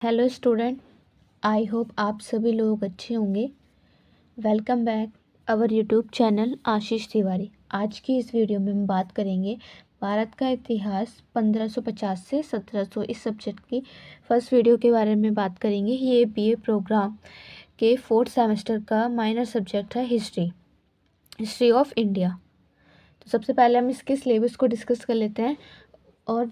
Hello student, I hope आप सभी लोग अच्छे होंगे। Welcome back our YouTube channel Ashish Tiwari. आज की इस वीडियो में हम बात करेंगे भारत का इतिहास 1550 से 1700। इस सब्जेक्ट की फर्स्ट वीडियो के बारे में बात करेंगे। ये बीए प्रोग्राम के फोर्थ सेमेस्टर का माइनर सब्जेक्ट है हिस्ट्री ऑफ इंडिया। तो सबसे पहले हम इसके सिलेबस को डिस्कस कर लेते हैं। और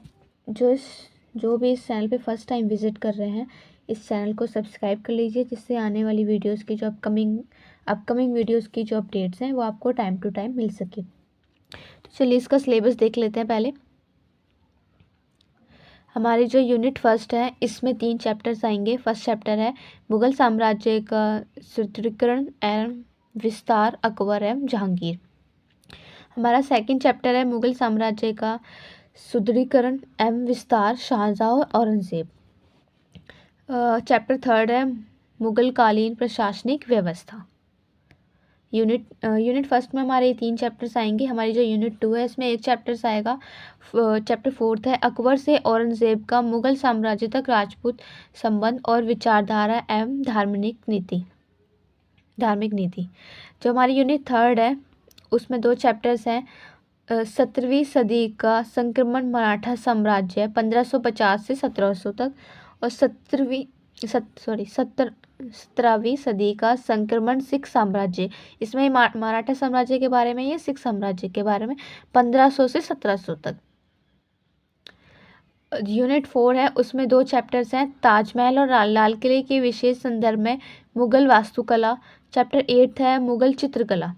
जो भी इस चैनल पे फर्स्ट टाइम विज़िट कर रहे हैं, इस चैनल को सब्सक्राइब कर लीजिए, जिससे आने वाली वीडियोस की जो अपकमिंग वीडियोस की जो अपडेट्स हैं वो आपको टाइम टू टाइम मिल सके। तो चलिए इसका सिलेबस देख लेते हैं। पहले हमारी जो यूनिट फर्स्ट है, इसमें 3 चैप्टर्स आएंगे। फर्स्ट चैप्टर है मुगल साम्राज्य का सुदृढ़ीकरण एवं विस्तार, अकबर एवं जहांगीर। हमारा सेकंड चैप्टर है मुगल साम्राज्य का सुदृढ़ीकरण एवं विस्तार, शाहजहां और औरंगजेब। चैप्टर थर्ड है मुगल कालीन प्रशासनिक व्यवस्था। यूनिट फर्स्ट में हमारे 3 चैप्टर्स आएंगे। हमारी जो यूनिट 2 है, इसमें एक चैप्टर्स आएगा। चैप्टर फोर्थ है अकबर से औरंगजेब का मुगल साम्राज्य तक राजपूत संबंध और विचारधारा एवं धार्मिक नीति। जो हमारी यूनिट थर्ड है, उसमें 2 चैप्टर्स हैं। 17वीं सदी का संक्रमण मराठा साम्राज्य 1550 से 1700 तक, और 17वीं सदी का संक्रमण सिख साम्राज्य। इसमें मराठा साम्राज्य के बारे में, ये सिख साम्राज्य के बारे में 1500 से 1700 तक। यूनिट 4 है, उसमें 2 चैप्टर्स हैं। ताजमहल और लाल किले के विशेष संदर्भ में मुगल वास्तुकला। चैप्टर 8 है मुगल चित्रकला।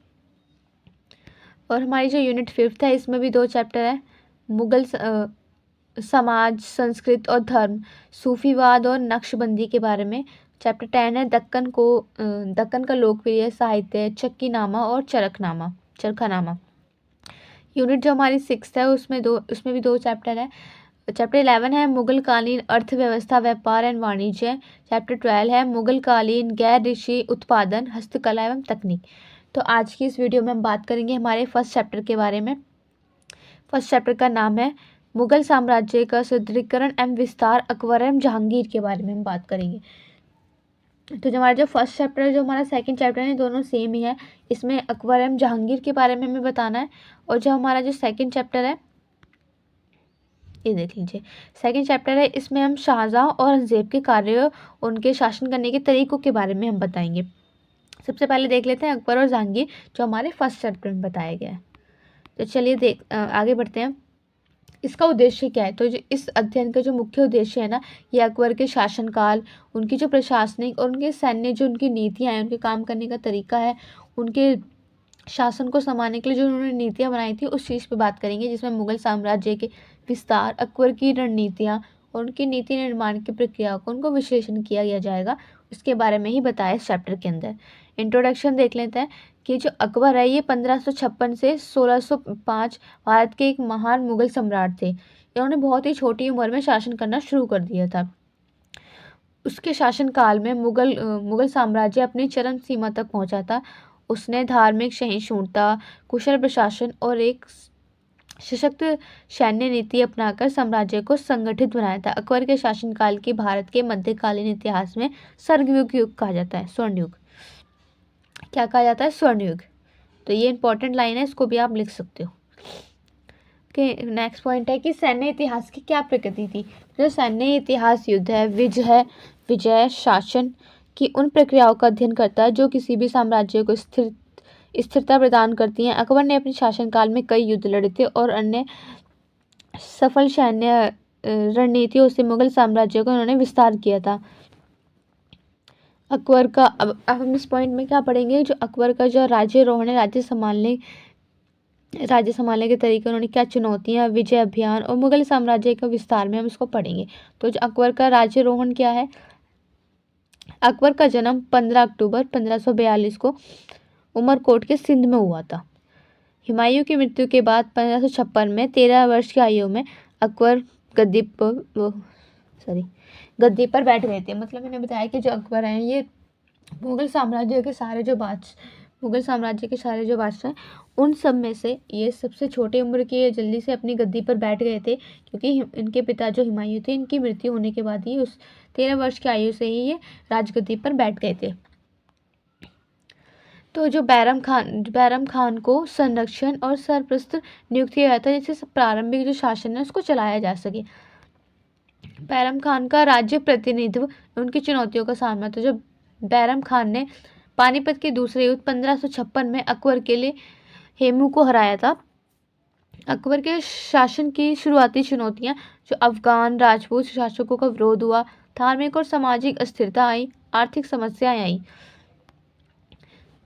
और हमारी जो यूनिट 5 है, इसमें भी 2 चैप्टर है। मुगल समाज, संस्कृत और धर्म, सूफीवाद और नक्शबंदी के बारे में। चैप्टर 10 है दक्कन का लोकप्रिय साहित्य, चक्कीनामा और चरखानामा। यूनिट जो हमारी 6 है, उसमें भी 2 चैप्टर है। चैप्टर 11 है मुगल कालीन अर्थव्यवस्था, व्यापार एवं वाणिज्य। चैप्टर 12 है मुगल कालीन गैर ऋषि उत्पादन, हस्तकला एवं तकनीक। तो आज की इस वीडियो में हम बात करेंगे हमारे फर्स्ट चैप्टर के बारे में। फर्स्ट चैप्टर का नाम है मुगल साम्राज्य का सुदृढ़ीकरण एवं विस्तार, अकबर एवं जहांगीर के बारे में हम बात करेंगे। तो जो हमारा जो फर्स्ट चैप्टर है, जो हमारा सेकंड चैप्टर है, दोनों सेम ही है। इसमें अकबर एवं जहांगीर के बारे में हमें बताना है। और जो हमारा जो सेकंड चैप्टर है, ये देख लीजिए, सेकंड चैप्टर है, इसमें हम शाहजहां और औरंगजेब के कार्यों, उनके शासन करने के तरीकों के बारे में हम बताएंगे। सबसे पहले देख लेते हैं अकबर और जहांगीर, जो हमारे फर्स्ट चैप्टर में बताया गया है। तो चलिए आगे बढ़ते हैं। इसका उद्देश्य क्या है? तो जो इस अध्ययन का जो मुख्य उद्देश्य है ना, ये अकबर के शासनकाल, उनकी जो प्रशासनिक और उनके सैन्य, जो उनकी नीतियाँ हैं, उनके काम करने का तरीका है, उनके शासन को संभालने के लिए जो उन्होंने नीतियाँ बनाई थी, उस चीज़ पे बात करेंगे, जिसमें मुगल साम्राज्य के विस्तार, अकबर की रणनीतियाँ और उनकी नीति निर्माण की प्रक्रिया को उनको विश्लेषण किया जाएगा। उसके बारे में ही बताया इस चैप्टर के अंदर। इंट्रोडक्शन देख लेते हैं कि जो अकबर है, ये 1556 से 1605 भारत के एक महान मुगल सम्राट थे। इन्होंने बहुत ही छोटी उम्र में शासन करना शुरू कर दिया था। उसके शासनकाल में मुगल साम्राज्य अपनी चरम सीमा तक पहुंचा था। उसने धार्मिक सहिष्णुता, कुशल प्रशासन और एक सशक्त सैन्य नीति अपनाकर साम्राज्य को संगठित बनाया था। अकबर के शासनकाल की भारत के मध्यकालीन इतिहास में स्वर्णयुग युग कहा जाता है। स्वर्णयुग क्या कहा जाता है? स्वर्णयुग। तो ये इंपॉर्टेंट लाइन है, इसको भी आप लिख सकते हो। कि नेक्स्ट पॉइंट है कि सैन्य इतिहास की क्या प्रकृति थी। जो सैन्य इतिहास युद्ध है, विजय शासन की उन प्रक्रियाओं का अध्ययन करता है जो किसी भी साम्राज्य को स्थिरता प्रदान करती हैं। अकबर ने अपने शासनकाल में कई युद्ध लड़े थे और अन्य सफल सैन्य रणनीतियों से मुगल साम्राज्य को उन्होंने विस्तार किया था। अकबर का अब हम इस पॉइंट में क्या पढ़ेंगे, जो अकबर का जो राज्यारोहण है, राज्य संभालने के तरीके, उन्होंने क्या चुनौतियां, विजय अभियान और मुगल साम्राज्य का विस्तार में हम इसको पढ़ेंगे। तो जो अकबर का राज्यारोहण क्या है, अकबर का जन्म 15 अक्टूबर 1542 को उमरकोट के सिंध में हुआ था। हुमायूं की मृत्यु के बाद 1556 में 13 वर्ष की आयु में अकबर गद्दी पर बैठ गए थे। मतलब मैंने बताया कि जो अकबर हैं, ये मुगल साम्राज्य के सारे जो मुगल साम्राज्य के सारे जो बादशाह हैं उन सब में से ये सबसे छोटे उम्र के, ये जल्दी से अपनी गद्दी पर बैठ गए थे, क्योंकि इनके पिता जो हुमायूं थे, इनकी मृत्यु होने के बाद ही उस 13 वर्ष की आयु से ही ये राजगद्दी पर बैठ गए थे। तो जो बैरम खान को संरक्षण और सरप्रस्त नियुक्त किया गया था, जिससे प्रारंभिक जो शासन है उसको चलाया जा सके। बैरम खान का राज्य प्रतिनिधित्व उनकी चुनौतियों का सामना था। जब बैरम खान ने पानीपत के दूसरे युद्ध 1556 में अकबर के लिए हेमू को हराया था। अकबर के शासन की शुरुआती चुनौतियां, जो अफगान राजपूत शासकों का विरोध हुआ, धार्मिक और सामाजिक अस्थिरता आई, आर्थिक समस्याएं आई।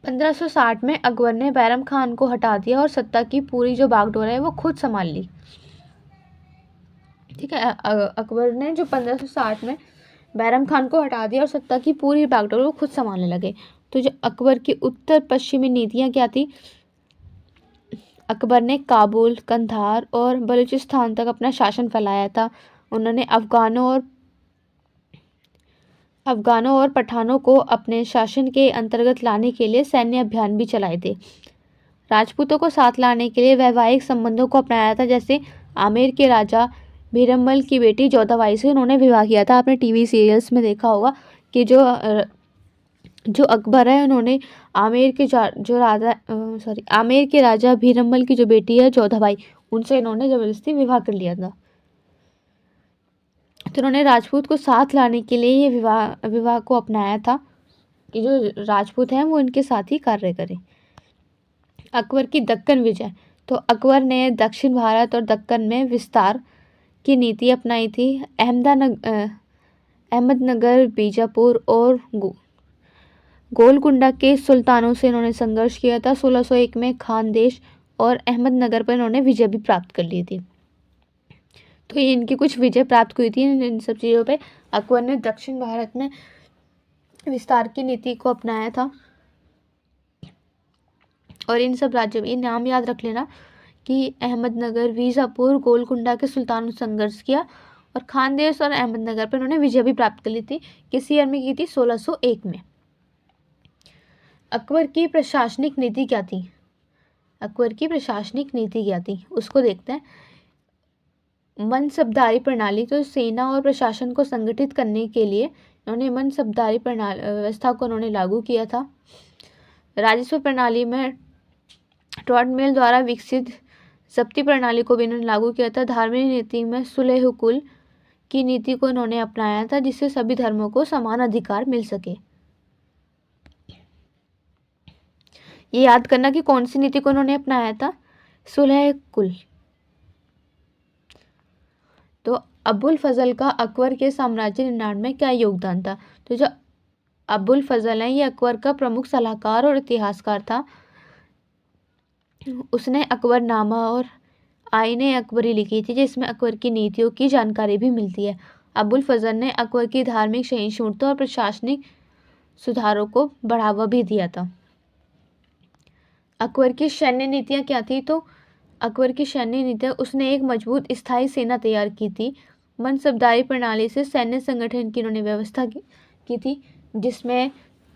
1560 में अकबर ने बैरम खान को हटा दिया और सत्ता की पूरी जो बागडोर है वो खुद संभाल ली। ठीक है, अकबर ने जो 1560 में बैरम खान को हटा दिया और सत्ता की पूरी बागडोर वो खुद संभालने लगे। तो जो अकबर की उत्तर पश्चिमी नीतियां क्या थी? अकबर ने काबुल, कंधार और बलूचिस्तान तक अपना शासन फैलाया था। उन्होंने अफगानों और पठानों को अपने शासन के अंतर्गत लाने के लिए सैन्य अभियान भी चलाए थे। राजपूतों को साथ लाने के लिए वैवाहिक संबंधों को अपनाया था, जैसे आमेर के राजा भीरमल की बेटी जोधाबाई से उन्होंने विवाह किया था। आपने टीवी सीरियल्स में देखा होगा कि जो अकबर है, उन्होंने आमेर के राजा भीरमल की जो बेटी है जोधाबाई, उनसे इन्होंने जबरदस्ती विवाह कर लिया था। तो उन्होंने राजपूत को साथ लाने के लिए ये विवाह को अपनाया था कि जो राजपूत हैं वो इनके साथ ही कार्य करें। अकबर की दक्कन विजय। तो अकबर ने दक्षिण भारत और दक्कन में विस्तार की नीति अपनाई थी। अहमदनगर, बीजापुर और गोलकुंडा के सुल्तानों से इन्होंने संघर्ष किया था। 1601 में खानदेश और अहमदनगर पर इन्होंने विजय भी प्राप्त कर ली थी। तो ये इनकी कुछ विजय प्राप्त हुई थी। इन सब चीज़ों पे अकबर ने दक्षिण भारत में विस्तार की नीति को अपनाया था। और इन सब राज्यों में ये नाम याद रख लेना कि अहमदनगर, बीजापुर, गोलकुंडा के सुल्तानों ने संघर्ष किया और खानदेश और अहमदनगर पर उन्होंने विजय भी प्राप्त कर ली थी। किस ईयर में की थी? 1601 में। अकबर की प्रशासनिक नीति क्या थी? अकबर की प्रशासनिक नीति क्या थी उसको देखते हैं। मनसबदारी प्रणाली। तो सेना और प्रशासन को संगठित करने के लिए उन्होंने मनसबदारी व्यवस्था को उन्होंने लागू किया था। राजस्व प्रणाली में ट्रॉडमेल द्वारा विकसित जब्ती प्रणाली को भी इन्होंने लागू किया था। धार्मिक नीति में सुलह कुल की नीति को इन्होंने अपनाया था, जिससे सभी धर्मों को समान अधिकार मिल सके। ये याद करना कि कौन सी नीति को उन्होंने अपनाया था? सुलह कुल। तो अबुल फजल का अकबर के साम्राज्य निर्माण में क्या योगदान था? तो जो अबुल फजल है, ये अकबर का प्रमुख सलाहकार और इतिहासकार था। उसने अकबरनामा और आईने अकबरी लिखी थी, जिसमें अकबर की नीतियों की जानकारी भी मिलती है। अबुल फजल ने अकबर की धार्मिक सहिष्णुता और प्रशासनिक सुधारों को बढ़ावा भी दिया था। अकबर की सैन्य नीतियाँ क्या थी? तो अकबर की सैन्य नीतियाँ, उसने एक मजबूत स्थायी सेना तैयार की थी। मनसबदारी प्रणाली से सैन्य संगठन की उन्होंने व्यवस्था की थी, जिसमें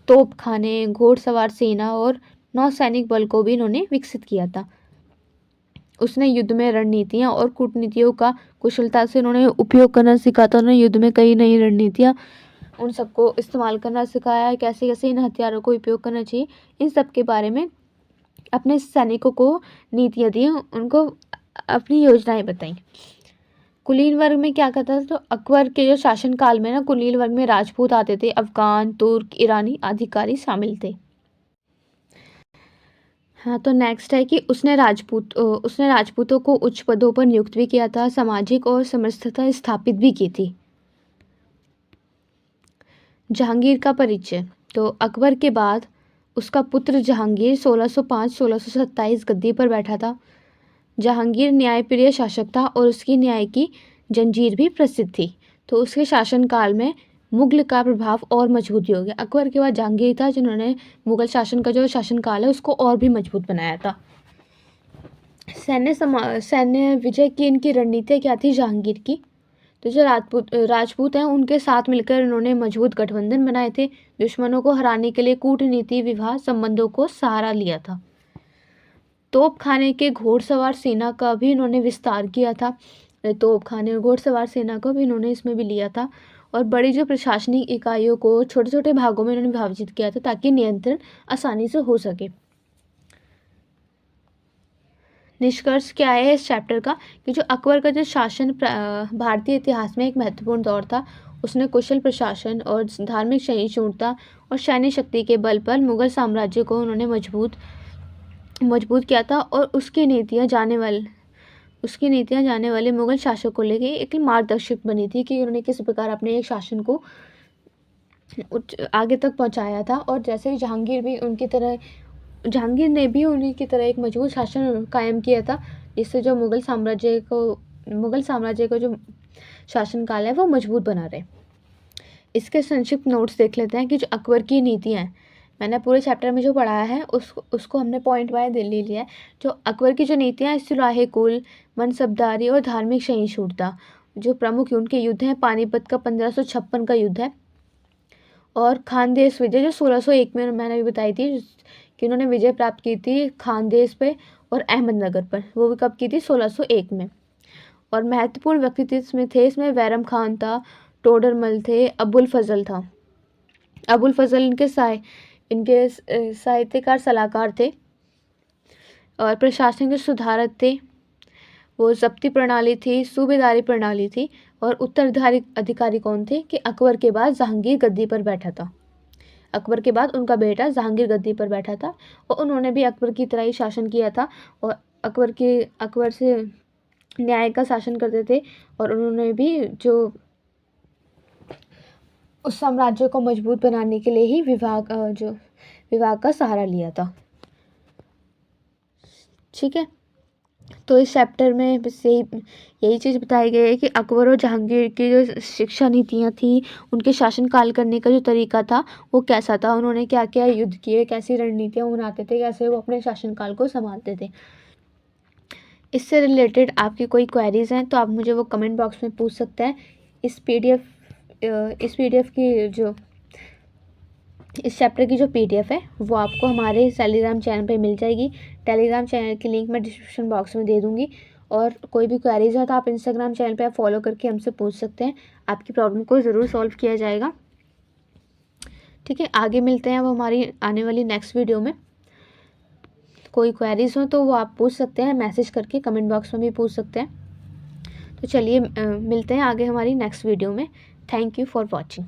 तोपखाने, घोड़सवार सेना और नौसैनिक बल को भी इन्होंने विकसित किया था। उसने युद्ध में रणनीतियाँ और कूटनीतियों का कुशलता से उन्होंने उपयोग करना सिखा था। उन्होंने युद्ध में कई नई रणनीतियाँ उन सबको इस्तेमाल करना सिखाया, कैसे कैसे इन हथियारों को उपयोग करना चाहिए, इन सब के बारे में अपने सैनिकों को नीतियाँ दी, उनको अपनी योजनाएं बताई। कुलीन वर्ग में क्या कहता था? तो अकबर के जो शासनकाल में ना, कुलीन वर्ग में राजपूत आते थे, अफगान, तुर्क, ईरानी अधिकारी शामिल थे। हाँ, तो नेक्स्ट है कि उसने राजपूतों को उच्च पदों पर नियुक्त भी किया था, सामाजिक और समरसता स्थापित भी की थी। जहांगीर का परिचय। तो अकबर के बाद उसका पुत्र जहांगीर 1605-1627 गद्दी पर बैठा था। जहांगीर न्यायप्रिय शासक था और उसकी न्याय की जंजीर भी प्रसिद्ध थी। तो उसके शासनकाल में मुगल का प्रभाव और मजबूती हो गया। अकबर के बाद जहांगीर था, जिन्होंने मुगल शासन का जो शासनकाल है उसको और भी मजबूत बनाया था। सैन्य विजय की इनकी रणनीति क्या थी जहांगीर की? तो जो राजपूत हैं उनके साथ मिलकर उन्होंने मजबूत गठबंधन बनाए थे। दुश्मनों को हराने के लिए कूटनीति विवाह संबंधों को सहारा लिया था। तोपखाने के घोड़सवार सेना का भी इन्होंने विस्तार किया था। तोपखाने और घोड़सवार सेना को भी इन्होंने इसमें भी लिया था। और बड़ी जो प्रशासनिक इकाइयों को छोटे छोटे भागों में इन्होंने विभाजित किया था ताकि नियंत्रण आसानी से हो सके। निष्कर्ष क्या है इस चैप्टर का कि जो अकबर का जो शासन भारतीय इतिहास में एक महत्वपूर्ण दौर था। उसने कुशल प्रशासन और धार्मिक सहिष्णुता और सैन्य शक्ति के बल पर मुगल साम्राज्य को उन्होंने मजबूत किया था। और उसकी नीतियाँ जाने वाले मुगल शासकों को लेके एक मार्गदर्शक बनी थी कि उन्होंने किस प्रकार अपने एक शासन को आगे तक पहुंचाया था। और जैसे जहांगीर ने भी उन्हीं की तरह एक मजबूत शासन कायम किया था, जिससे जो मुगल साम्राज्य का जो शासनकाल है वो मजबूत बना रहे। इसके संक्षिप्त नोट्स देख लेते हैं कि जो अकबर की नीतियाँ हैं, मैंने पूरे चैप्टर में जो पढ़ाया है उसको हमने पॉइंट वाइज ले लिया है। जो अकबर की जो नीतियाँ हैं, सुराहे कुल, मनसबदारी और धार्मिक सहिष्णुता, जो प्रमुख उनके युद्ध हैं, पानीपत का 1556 का युद्ध है, और खानदेश विजय जो 1601 में मैंने भी बताई थी कि उन्होंने विजय प्राप्त की थी खानदेश पे और अहमदनगर पर, वो भी कब की थी 1601 में। और महत्वपूर्ण व्यक्तित्व में थे इसमें बैरम खान था, टोडरमल थे, अबुल फजल था। अबुल फजल इनके साहित्यकार सलाहकार थे और प्रशासनिक सुधारक थे। वो जब्ती प्रणाली थी, सूबेदारी प्रणाली थी। और उत्तराधिकारी अधिकारी कौन थे कि अकबर के बाद जहांगीर गद्दी पर बैठा था। अकबर के बाद उनका बेटा जहांगीर गद्दी पर बैठा था और उन्होंने भी अकबर की तरह ही शासन किया था और अकबर से न्याय का शासन करते थे। और उन्होंने भी जो उस साम्राज्य को मजबूत बनाने के लिए ही विवाह का सहारा लिया था। ठीक है, तो इस चैप्टर में बस यही चीज़ बताई गई है कि अकबर और जहांगीर की जो शिक्षा नीतियाँ थी, उनके शासनकाल करने का जो तरीका था वो कैसा था, उन्होंने क्या क्या युद्ध किए, कैसी रणनीतियाँ बनाते थे, कैसे वो अपने शासनकाल को संभालते थे। इससे रिलेटेड आपकी कोई क्वेरीज हैं तो आप मुझे वो कमेंट बॉक्स में पूछ सकते हैं। इस पीडीएफ की जो इस चैप्टर की जो पीडीएफ है वो आपको हमारे टेलीग्राम चैनल पे मिल जाएगी। टेलीग्राम चैनल की लिंक मैं डिस्क्रिप्शन बॉक्स में दे दूँगी। और कोई भी क्वेरीज है तो आप इंस्टाग्राम चैनल पे आप फॉलो करके हमसे पूछ सकते हैं, आपकी प्रॉब्लम को ज़रूर सॉल्व किया जाएगा। ठीक है, आगे मिलते हैं वो हमारी आने वाली नेक्स्ट वीडियो में। कोई क्वेरीज हो तो वो आप पूछ सकते हैं, मैसेज करके कमेंट बॉक्स में भी पूछ सकते हैं। तो चलिए मिलते हैं आगे हमारी नेक्स्ट वीडियो में। Thank you for watching.